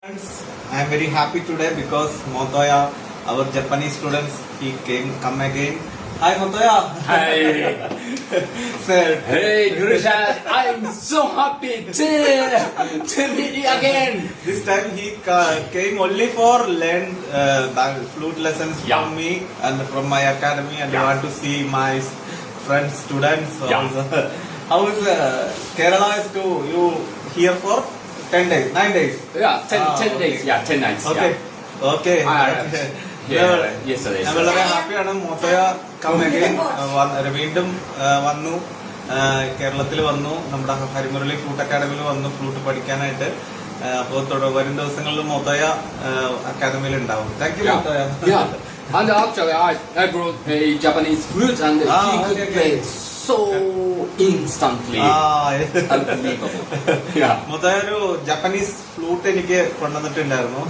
Friends, I am very happy today because Motoya, our Japanese students, he come again. Hi Motoya. Hi. Sir. Hey, Gurushan, I'm so happy to meet you again. This time he came only for learn flute lessons Yeah. from me and from my academy, and I want to see my friends, students. Yeah. Also. How is Kerala is to you here for 10 days, 9 days? Yeah, 10 okay. days. Yeah, 10 nights. Okay. Yeah. Okay. I arrived here yesterday. ഞാൻ വളരെ ഹാപ്പിയാണ് മോത്തോയ come again വീണ്ടും വന്നു കേരളത്തിൽ വന്നു നമ്മുടെ Harimurali flute അക്കാദമിയിൽ വന്നു ഫ്ലൂട്ട് പഠിക്കാനായിട്ട് അപ്പോൾ വരും ദിവസങ്ങളിൽ മോത്തോയ അക്കാദമിയിൽ ഉണ്ടാവും താങ്ക് യു മോത്തോയ And actually, I brought a Japanese flute and he could play so instantly. Unbelievable. Yeah. മോത്തോയ ഒരു ജാപ്പനീസ് ഫ്ലൂട്ട് എനിക്ക് കൊണ്ടുവന്നിട്ടുണ്ടായിരുന്നു.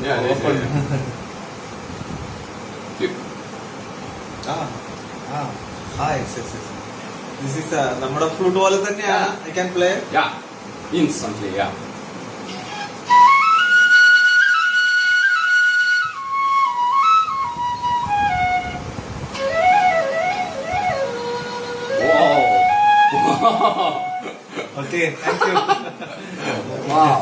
Yeah, Open. Yes. This is നമ്മുടെ ഫ്ലൂട്ട് പോലെ തന്നെയാണ്. I can play. Yeah, instantly. Yeah. Wow. Okay, thank you. Wow.